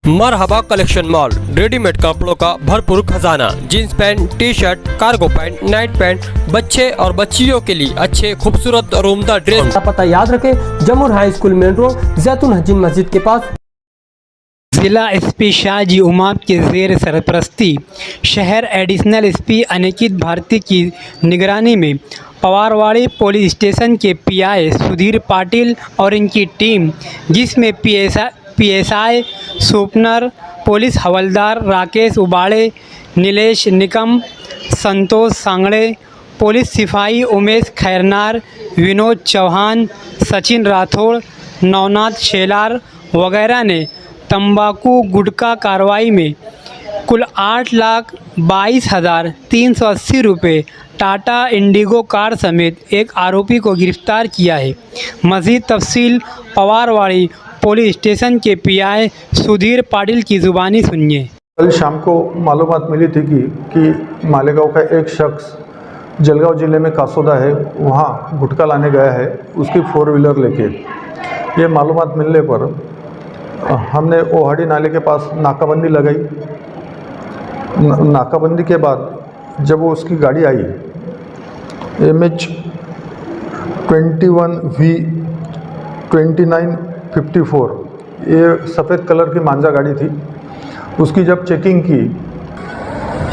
मरहबा collection mall, readymade कपड़ों का भरपूर खजाना। Jeans pant, T shirt, cargo pant, night pant, बच्चे और बच्चियों के लिए अच्छे खूबसूरत और उम्दा ड्रेस। पता याद रखें, जमुर हाई स्कूल मेन रोड, जैतून हजीन मस्जिद के पास। जिला एसपी शाहजी उमाप के ज़ेर सरपरस्ती शहर एडिशनल एसपी अनिकेत भारती की निगरानी में पवारवाड़ी पुलिस स्टेशन के पीआई सुधीर पाटिल और इनकी टीम, जिसमें पीएसआई सुपनर, पुलिस हवलदार राकेश उबाड़े, नीलेश निकम, संतोष सांगड़े, पुलिस सिपाही उमेश खैरनार, विनोद चौहान, सचिन राठौड़, नवनाथ शेलार वगैरह ने तंबाकू गुटखा कार्रवाई में कुल 8,22,380 रुपये टाटा इंडिगो कार समेत एक आरोपी को गिरफ्तार किया है। मज़ीद तफसील पवारवाड़ी पुलिस स्टेशन के पीआई सुधीर पाटिल की ज़ुबानी सुनिए। कल शाम को मालूमात मिली थी कि मालेगांव का एक शख्स जलगांव ज़िले में कासोदा है, वहाँ गुटखा लाने गया है उसकी 4 व्हीलर लेके। ये मालूमात मिलने पर हमने ओहाड़ी नाले के पास नाकाबंदी लगाई। नाकाबंदी के बाद जब वो उसकी गाड़ी आई MH21V2954, ये सफ़ेद कलर की मांझा गाड़ी थी। उसकी जब चेकिंग की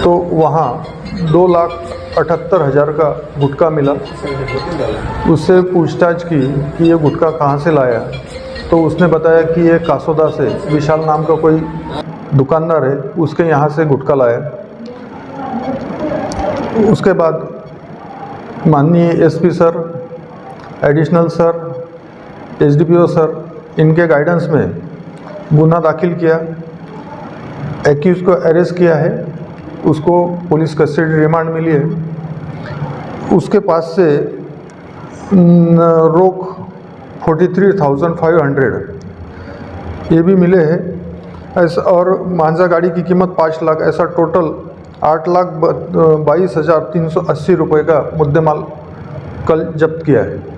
तो वहाँ 2,78,000 का गुटखा मिला। उससे पूछताछ की कि ये गुटखा कहाँ से लाया, तो उसने बताया कि ये कासोदा से विशाल नाम का कोई दुकानदार है, उसके यहाँ से गुटखा लाया। उसके बाद माननीय SP sir, additional sir, SDPO sir, इनके गाइडेंस में गुना दाखिल किया, एक्यूज को अरेस्ट किया है, उसको पुलिस कस्टडी रिमांड मिली है। उसके पास से रोक 43,500 ये भी मिले हैं ऐसा, और मांझा गाड़ी की कीमत 5 लाख, ऐसा टोटल 8,22,380 रुपये का मुद्देमाल कल जब्त किया है।